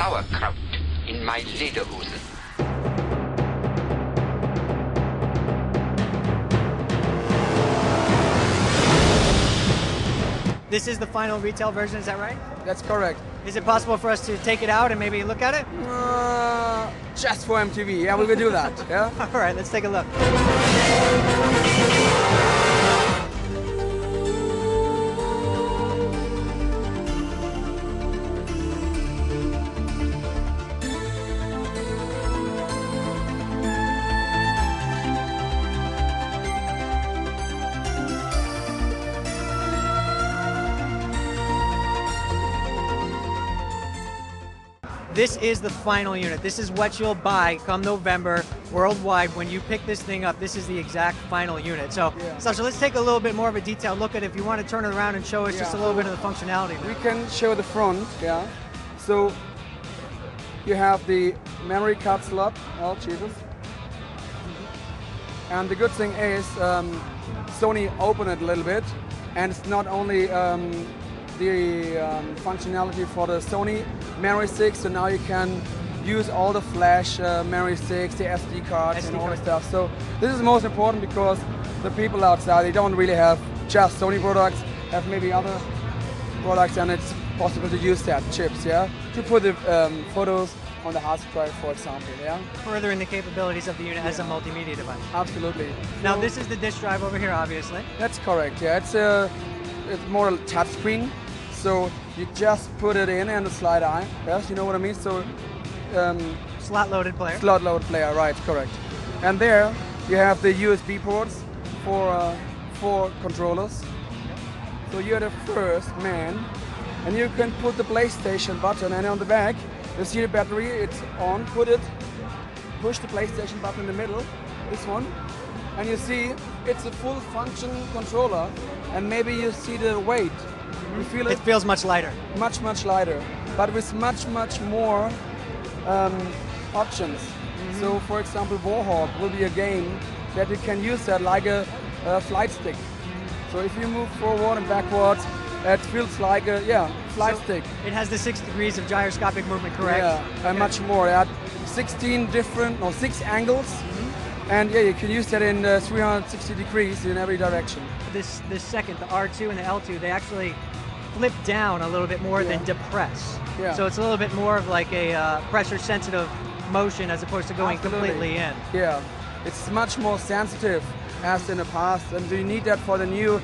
Sauerkraut in my Lederhosen. This is the final retail version, is that right? That's correct. Is it possible for us to take it out and maybe look at it? Just for MTV, yeah, we will do that. Yeah. All right, let's take a look. This is the final unit. This is what you'll buy come November worldwide. When you pick this thing up, this is the exact final unit. So, Sasha, let's take a little bit more of a detailed look at it. If you want to turn it around and show us just a little bit of the functionality there. We can show the front, yeah. So you have the memory card slot. Oh, Jesus. And the good thing is Sony opened it a little bit, and it's not only the functionality for the Sony memory sticks, so now you can use all the flash memory sticks, the SD cards and all the stuff. So this is the most important because the people outside, they don't really have just Sony products, have maybe other products, and it's possible to use that chips, yeah, to put the photos on the hard drive, for example, yeah. Furthering the capabilities of the unit as a multimedia device. Absolutely. Now this is the disk drive over here, obviously. That's correct, yeah. It's more a touch screen. So you just put it in and the slide eye, yes, you know what I mean? So slot-loaded player. Slot-loaded player, right, correct. And there you have the USB ports for controllers. So you're the first man, and you can put the PlayStation button, and on the back you see the battery, it's on, push the PlayStation button in the middle, this one, and you see it's a full function controller, and maybe you see the weight. You feel it? It feels much lighter. Much lighter, but with much more options. So, for example, Warhawk will be a game that you can use that like a flight stick. So if you move forward and backwards, it feels like a flight stick. It has the 6 degrees of gyroscopic movement, correct? Yeah, and much more. It had 6 angles. And yeah, you can use that in 360 degrees in every direction. This second, the R2 and the L2, they actually flip down a little bit more than depress. Yeah. So it's a little bit more of like a pressure-sensitive motion as opposed to going completely in. Yeah, it's much more sensitive as in the past, and you need that for the new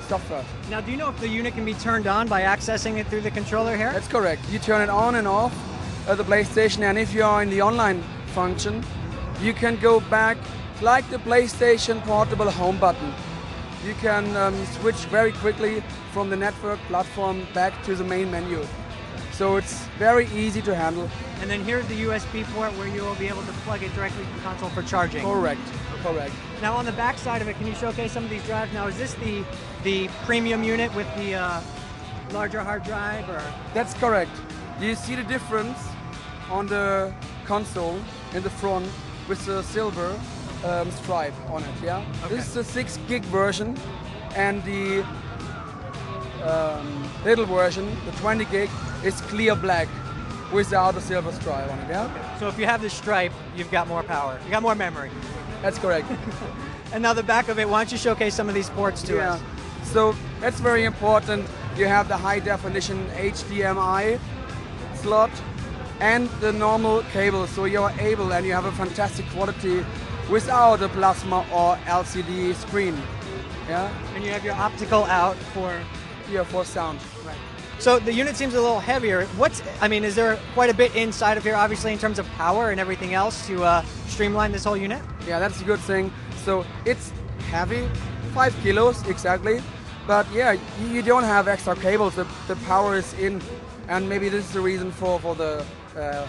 software. Now, do you know if the unit can be turned on by accessing it through the controller here? That's correct. You turn it on and off at the PlayStation, and if you are in the online function, you can go back like the PlayStation portable home button. You can switch very quickly from the network platform back to the main menu. So it's very easy to handle. And then here's the USB port where you will be able to plug it directly to the console for charging. Correct. Now on the back side of it, can you showcase some of these drives? Now is this the premium unit with the larger hard drive? Or? That's correct. You see the difference on the console in the front with the silver stripe on it, yeah? Okay. This is the 6 gig version, and the little version, the 20 gig, is clear black without the silver stripe on it, yeah? Okay. So if you have the stripe, you've got more power. You got more memory. That's correct. And now the back of it, why don't you showcase some of these ports to us? So that's very important. You have the high definition HDMI slot and the normal cable, so you're able and you have a fantastic quality without a plasma or LCD screen. Yeah. And you have your optical out for sound. Right. So the unit seems a little heavier. Is there quite a bit inside of here, obviously, in terms of power and everything else to streamline this whole unit? Yeah, that's a good thing. So it's heavy, 5 kilos exactly. But yeah, you don't have extra cables. The power is in, and maybe this is the reason for the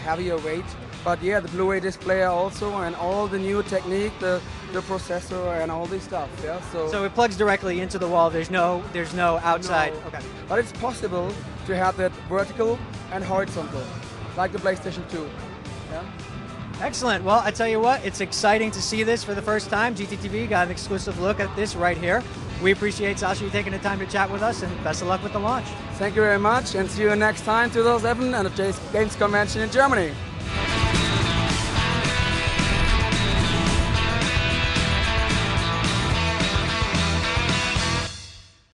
heavier weight. But yeah, the Blu-ray display also, and all the new technique, the processor and all this stuff. Yeah. So it plugs directly into the wall. There's no outside. No. Okay. But it's possible to have that vertical and horizontal, like the PlayStation 2. Yeah. Excellent. Well, I tell you what, it's exciting to see this for the first time. GTTV got an exclusive look at this right here. We appreciate, Sasha, you taking the time to chat with us, and best of luck with the launch. Thank you very much, and see you next time, 2007, at the Games Convention in Germany.